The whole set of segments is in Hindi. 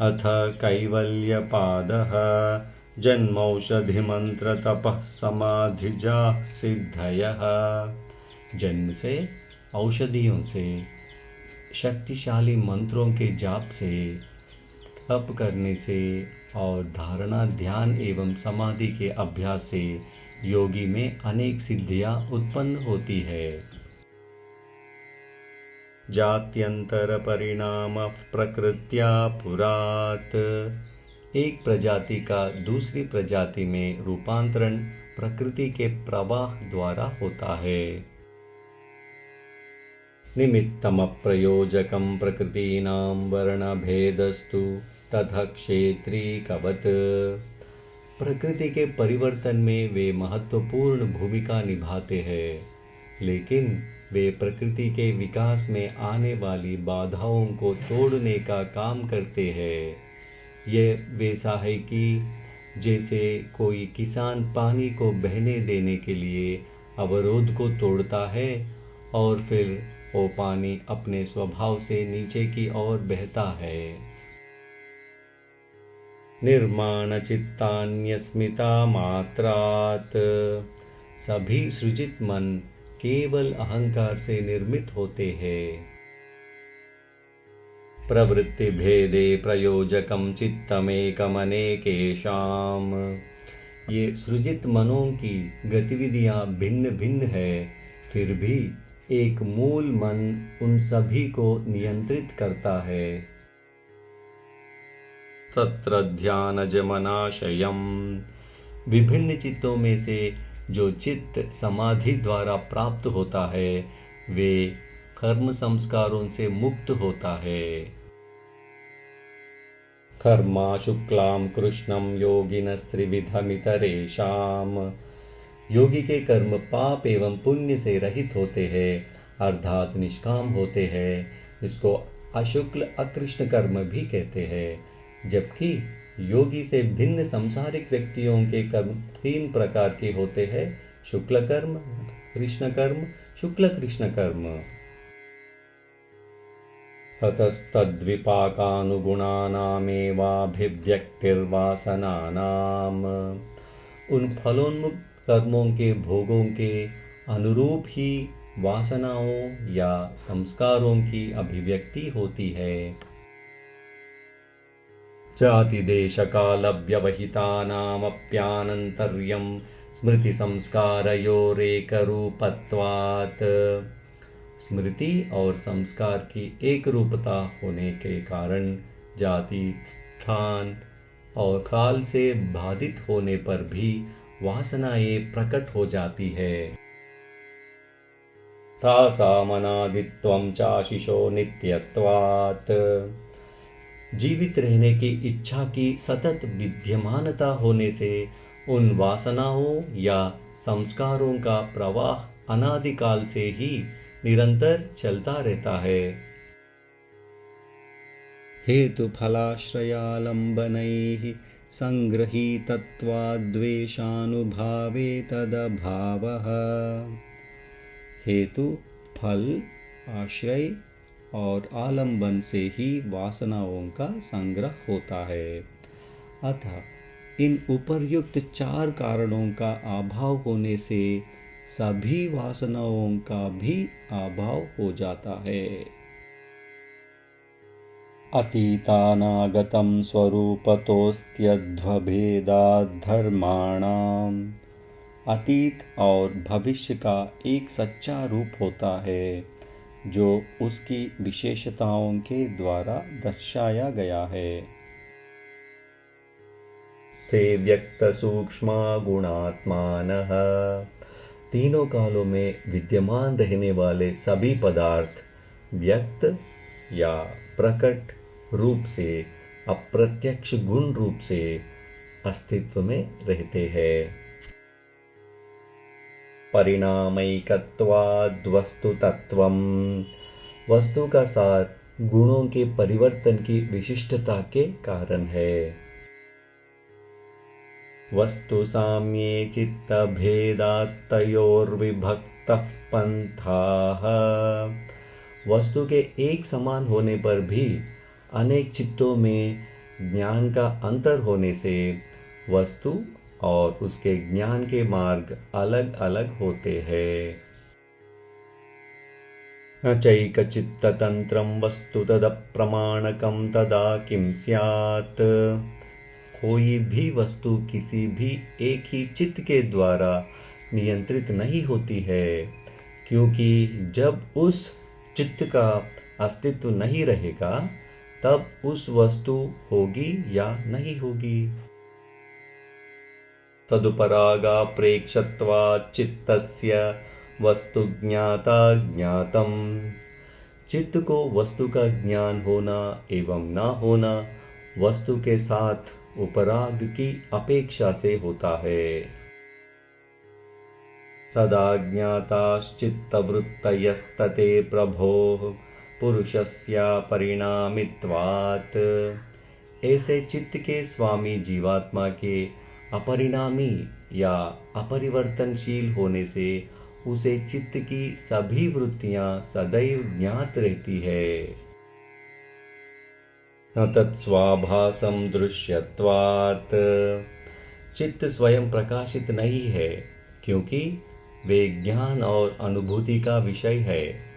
अथ कैवल्यपादः जन्मौषधिमन्त्रतपः समाधिजा सिद्धयः। जन्म से, औषधियों से, शक्तिशाली मंत्रों के जाप से, तप करने से और धारणा, ध्यान एवं समाधि के अभ्यास से योगी में अनेक सिद्धियां उत्पन्न होती है। जात्यंतर परिणाम प्रकृत्या पुरात। एक प्रजाति का दूसरी प्रजाति में रूपांतरण प्रकृति के प्रवाह द्वारा होता है। निमित्तम प्रयोजकम प्रकृतीनां वर्णभेदस्तु तथा क्षेत्रीकवत्। प्रकृति के परिवर्तन में वे महत्वपूर्ण भूमिका निभाते हैं, लेकिन वे प्रकृति के विकास में आने वाली बाधाओं को तोड़ने का काम करते हैं। यह वैसा है कि जैसे कोई किसान पानी को बहने देने के लिए अवरोध को तोड़ता है और फिर वो पानी अपने स्वभाव से नीचे की ओर बहता है। निर्माण चित्तान्यस्मिता मात्रात्। सभी सृजित मन केवल अहंकार से निर्मित होते हैं। प्रवृत्ति भेदे प्रयोजकम चित्तमेकमनेकेषाम्। ये सृजित मनों की गतिविधियां भिन्न भिन्न है, फिर भी एक मूल मन उन सभी को नियंत्रित करता है। तत्र ध्यानजमनाशयम्। विभिन्न चित्तों में से जो चित्त समाधि द्वारा प्राप्त होता है वे कर्म संस्कारों से मुक्त होता है। कर्मा शुक्लाम कृष्णम योगिनस्त्रिविधमितरेषाम्। योगी के कर्म पाप एवं पुण्य से रहित होते हैं, अर्थात निष्काम होते हैं, इसको अशुक्ल अकृष्ण कर्म भी कहते हैं। जबकि योगी से भिन्न सांसारिक व्यक्तियों के कर्म तीन प्रकार के होते हैं: शुक्ल कर्म, कृष्ण कर्म, शुक्ल कृष्ण कर्म। ततस्तद्विपाकानुगुणानामेवाभिव्यक्तिर्वासनानाम्। उन फलोन्मुक्त कर्मों के भोगों के अनुरूप ही वासनाओं या संस्कारों की अभिव्यक्ति होती है। जाति देश काल व्यवहितानामप्यानन्तर्यं स्मृति संस्कारयोरेक रूपत्वात्। स्मृति और संस्कार की एक रूपता होने के कारण जाति, स्थान और काल से बाधित होने पर भी वासनाएं प्रकट हो जाती है। तासामनादित्वं चाशिषो नित्यत्वात्। जीवित रहने की इच्छा की सतत विद्यमानता होने से उन वासनाओं या संस्कारों का प्रवाह अनादिकाल से ही निरंतर चलता रहता है। हेतु फलाश्रयालंबनैः संगृहीतत्वाद्वेषानुभावे तदभावः। हेतु, फल, आश्रय और आलंबन से ही वासनाओं का संग्रह होता है। अतः इन उपर्युक्त चार कारणों का अभाव होने से सभी वासनाओं का भी अभाव हो जाता है। अतीतानागतं स्वरूपतोस्त्यध्वभेदाद्धर्माणाम्। अतीत और भविष्य का एक सच्चा रूप होता है जो उसकी विशेषताओं के द्वारा दर्शाया गया है। ते व्यक्त सूक्ष्म गुणात्मानः। तीनों कालों में विद्यमान रहने वाले सभी पदार्थ व्यक्त या प्रकट रूप से, अप्रत्यक्ष गुण रूप से अस्तित्व में रहते हैं। परिणामैकत्वाद् वस्तुतत्वम्। वस्तु का सार गुणों के परिवर्तन की विशिष्टता के कारण है। वस्तु साम्ये चित्त भेदात् तयोर्विभक्तः पंथाः। वस्तु के एक समान होने पर भी अनेक चित्तों में ज्ञान का अंतर होने से वस्तु और उसके ज्ञान के मार्ग अलग अलग होते हैं। न चैकचित्ततन्त्रं वस्तु तदप्रमाणकं तदा किं स्यात्। कोई भी वस्तु किसी भी एक ही चित्त के द्वारा नियंत्रित नहीं होती है, क्योंकि जब उस चित्त का अस्तित्व नहीं रहेगा तब उस वस्तु होगी या नहीं होगी। तदुपरागाप्रेक्षत्वात् चित्तस्य वस्तु ज्ञाता ज्ञातम। चित्त को वस्तु का ज्ञान होना एवं न होना वस्तु के साथ उपराग की अपेक्षा से होता है। सदा ज्ञाताश्चित्तवृत्तयस्तते प्रभोः पुरुषस्य परिणामित्वात्। ऐसे चित्त के स्वामी जीवात्मा के अपरिणामी या अपरिवर्तनशील होने से उसे चित्त की सभी वृत्तियां सदैव ज्ञात रहती है। न तत्स्वाभासं दृश्यत्वात्। चित्त स्वयं प्रकाशित नहीं है, क्योंकि वे ज्ञान और अनुभूति का विषय है।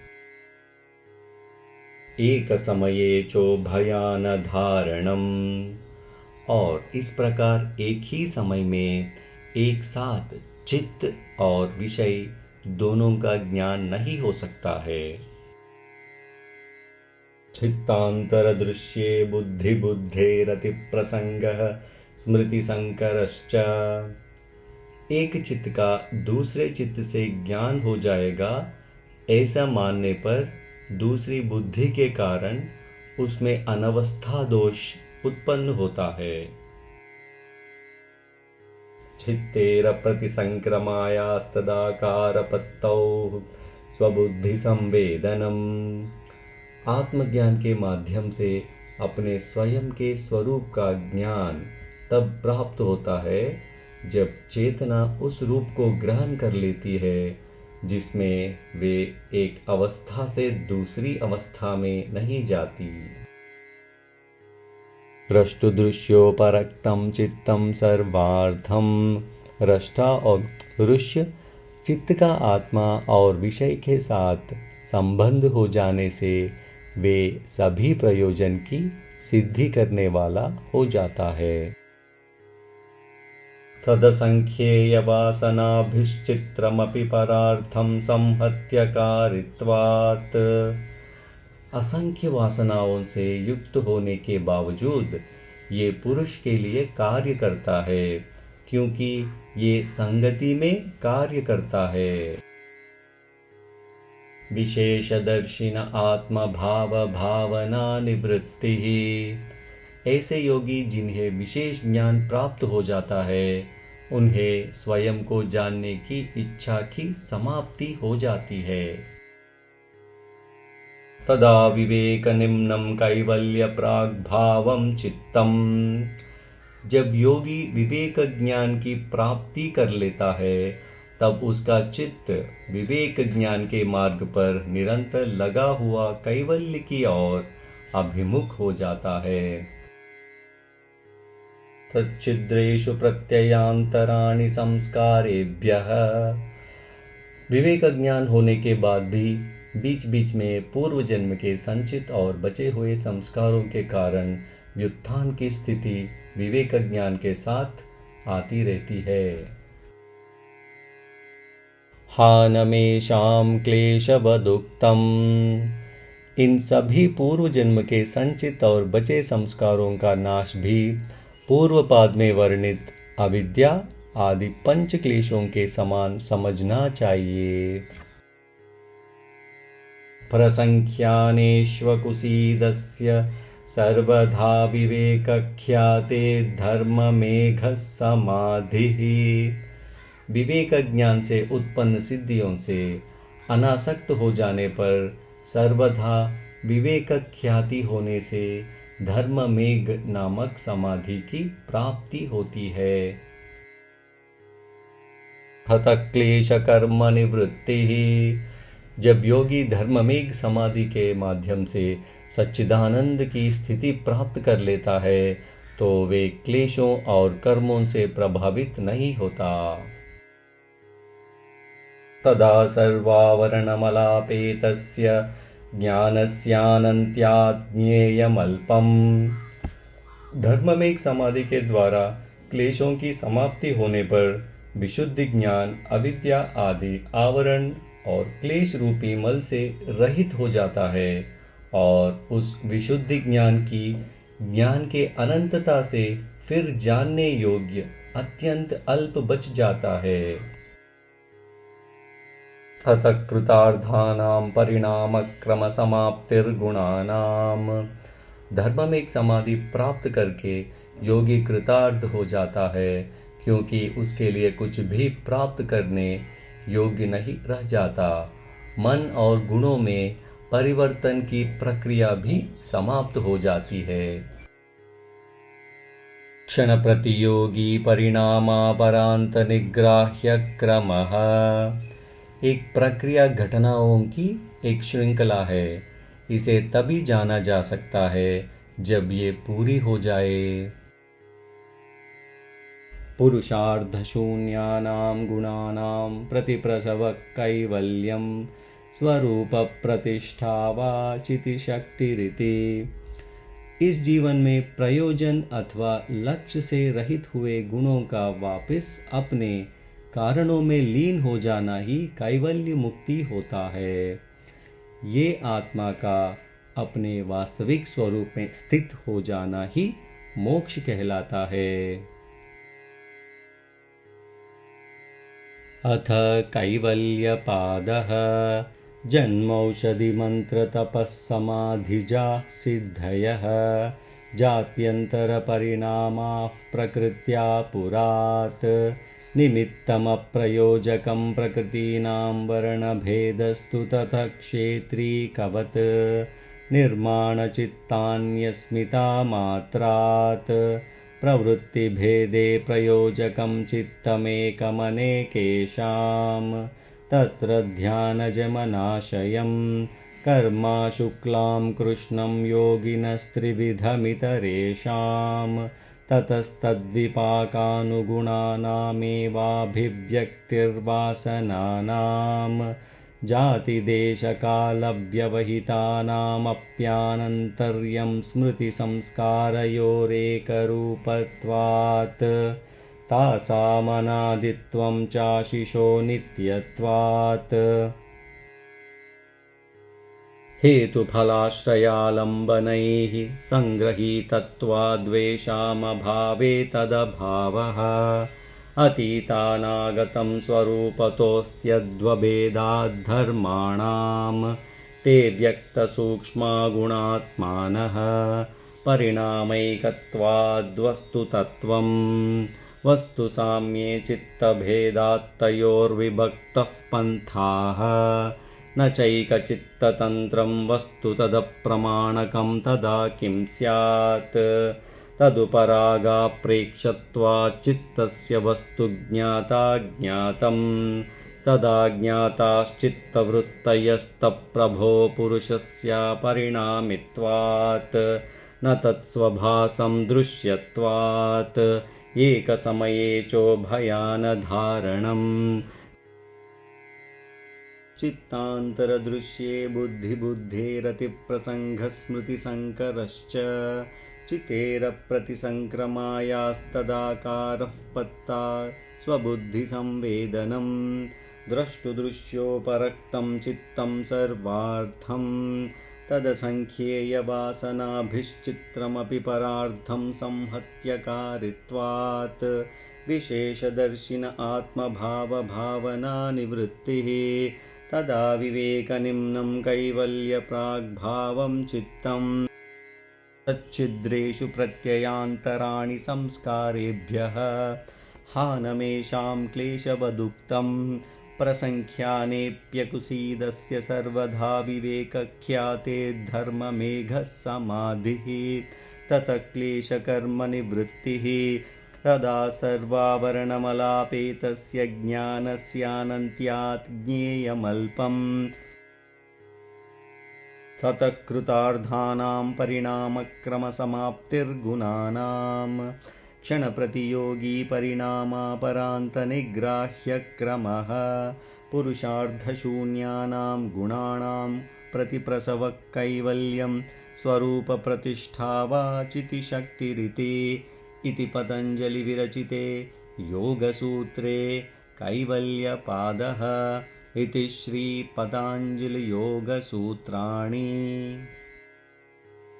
एक समये चोभयान धारणम। और इस प्रकार एक ही समय में एक साथ चित्त और विषय दोनों का ज्ञान नहीं हो सकता है। चित्तांतर दृश्ये बुद्धि बुद्धेरति प्रसंगः स्मृति संकरश्च। एक चित्त का दूसरे चित्त से ज्ञान हो जाएगा, ऐसा मानने पर दूसरी बुद्धि के कारण उसमें अनवस्था दोष उत्पन्न होता है। चित्तेर प्रतिसंक्रमायास्तदाकारपत्तौ स्वबुद्धि संवेदनम। आत्मज्ञान के माध्यम से अपने स्वयं के स्वरूप का ज्ञान तब प्राप्त होता है जब चेतना उस रूप को ग्रहण कर लेती है जिसमें वे एक अवस्था से दूसरी अवस्था में नहीं जाती। द्रष्टुदृश्योपरक्तं चित्तं सर्वार्थम। रष्टा और दृश्य चित्त का आत्मा और विषय के साथ संबंध हो जाने से वे सभी प्रयोजन की सिद्धि करने वाला हो जाता है। तदसंख्येय वासनाभिश्चित्रमपि परार्थं संहत्यकारित्वात्। असंख्य वासनाओं से युक्त होने के बावजूद ये पुरुष के लिए कार्य करता है, क्योंकि ये संगति में कार्य करता है। विशेषदर्शिन आत्मभाव भावना निवृत्ति। ऐसे योगी जिन्हें विशेष ज्ञान प्राप्त हो जाता है, उन्हें स्वयं को जानने की इच्छा की समाप्ति हो जाती है। तदा विवेक निम्नं कैवल्य प्राग्भावं चित्तम। जब योगी विवेक ज्ञान की प्राप्ति कर लेता है, तब उसका चित्त विवेक ज्ञान के मार्ग पर निरंतर लगा हुआ कैवल्य की ओर अभिमुख हो जाता है। तच्छिद्रेषु प्रत्ययान्तराणि संस्कारेभ्यः। विवेक ज्ञान होने के बाद भी बीच बीच में पूर्व जन्म के संचित और बचे हुए संस्कारों के कारण व्युत्थान की स्थिति विवेक ज्ञान के साथ आती रहती है। हानमेषां क्लेशवदुक्तम्। इन सभी पूर्व जन्म के संचित और बचे संस्कारों का नाश भी पूर्व पाद में वर्णित अविद्या आदि पंच क्लेशों के समान समझना चाहिए। प्रसंख्यानेष्वकुसीदस्य सर्वधा विवेकख्याते धर्ममेघ समाधिः। विवेक ज्ञान से उत्पन्न सिद्धियों से अनासक्त हो जाने पर सर्वथा विवेक ख्याति होने से धर्ममेघ नामक समाधि की प्राप्ति होती है। हत क्लेश कर्म निवृत्ति। जब योगी धर्ममेघ समाधि के माध्यम से सच्चिदानंद की स्थिति प्राप्त कर लेता है तो वे क्लेशों और कर्मों से प्रभावित नहीं होता। तदा सर्वावरणमलापेतस्य ज्ञानस्यानन्त्यात् ज्ञेयमल्पम्। धर्ममेघ समाधि के द्वारा क्लेशों की समाप्ति होने पर विशुद्धि ज्ञान अविद्या आदि आवरण और क्लेश रूपी मल से रहित हो जाता है और उस विशुद्धि ज्ञान के अनंतता से फिर जानने योग्य अत्यंत अल्प बच जाता है। ततः कृतार्थानां परिणामक्रम समाप्तिर्गुणानाम्। धर्ममेघ समाधि प्राप्त करके योगी कृतार्थ हो जाता है क्योंकि उसके लिए कुछ भी प्राप्त करने योग्य नहीं रह जाता। मन और गुणों में परिवर्तन की प्रक्रिया भी समाप्त हो जाती है। क्षण प्रतियोगी परिणामापरांत निग्राह्य क्रमः। एक प्रक्रिया घटनाओं की एक श्रृंखला है। इसे तभी जाना जा सकता है जब ये पूरी हो जाए। पुरुषार्थशून्यानां गुणानां प्रतिप्रसव कैवल्यं स्वरूप प्रतिष्ठा वा चितिशक्तिरिति। इस जीवन में प्रयोजन अथवा लक्ष्य से रहित हुए गुणों का वापस अपने कारणों में लीन हो जाना ही कैवल्य मुक्ति होता है। ये आत्मा का अपने वास्तविक स्वरूप में स्थित हो जाना ही मोक्ष कहलाता है। अथ कैवल्यपादः जन्मौषधिमन्त्रतपःसमाधिजा सिद्धयः जात्यन्तरपरिणामाः प्रकृत्या पुरात् निमित्तमप्रयोजकं प्रकृतीनां वर्णभेदस्तु ततः क्षेत्रीकवत् निर्माणचित्तान्यस्मितामात्रात् प्रवृत्तिभेदे प्रयोजकं चित्तमेकमनेकेषां तत्र ध्यानजमनाशयं कर्मा शुक्लां कृष्णं योगिनस्त्रिविधमितरेषां ततस्तद्विपाकानुगुणानामेवाभिव्यक्तिर्वासनानां जातिदेशकालव्यवहितानामप्यानन्तर्यं स्मृतिसंस्कारयोरेकरूपत्वात् तासामनादित्वं चाशिषो नित्यत्वात् हेतुफलाश्रयालम्बनैः सङ्गृहीतत्वाद्वेषामभावे तदभावः अतीतानागतं स्वरूपतोऽस्त्यद्वभेदाद्धर्माणां ते व्यक्तसूक्ष्मा गुणात्मानः परिणामैकत्वाद्वस्तुतत्त्वं वस्तुसाम्ये चित्तभेदात्तयोर्विभक्तः पन्थाः न चैकचित्ततन्त्रं वस्तु तदप्रमाणकं तदा किं स्यात् तदुपरागाप्रेक्ष्यत्वाच्चित्तस्य वस्तु ज्ञाताज्ञातं सदा ज्ञाताश्चित्तवृत्तयस्तप्रभो पुरुषस्य परिणामित्वात् न तत्स्वभासं दृश्यत्वात् एकसमये चोभयानधारणम् चित्तान्तरदृश्ये बुद्धिबुद्धेरतिप्रसङ्गस्मृतिसङ्करश्च चितेरप्रतिसङ्क्रमायास्तदाकारः पत्ता स्वबुद्धिसंवेदनं द्रष्टुदृश्योपरक्तं चित्तं सर्वार्थं तदसङ्ख्येयवासनाभिश्चित्रमपि परार्थं संहत्यकारित्वात् विशेषदर्शिन आत्मभावभावनानिवृत्तिः तदा विवेकनिम्नं कैवल्यप्राग्भावं चित्तम् तच्छिद्रेषु प्रत्ययान्तराणि संस्कारेभ्यः हानमेषां क्लेशवदुक्तं प्रसङ्ख्यानेऽप्यकुसीदस्य सर्वधा विवेकख्याते धर्ममेघः समाधिः ततः क्लेशकर्मनिवृत्तिः तदा सर्वावरणमलापेतस्य ज्ञानस्यानन्त्यात् ज्ञेयमल्पम् ततः कृतार्थानां परिणामक्रमसमाप्तिर्गुणानां क्षणप्रतियोगी परिणामापरान्तनिग्राह्यक्रमः पुरुषार्थशून्यानां गुणानां प्रतिप्रसवः कैवल्यं स्वरूपप्रतिष्ठा वाचितिशक्तिरिति इति पतञ्जलिविरचिते योगसूत्रे कैवल्यपादः इति श्रीपतञ्जलियोगसूत्राणि।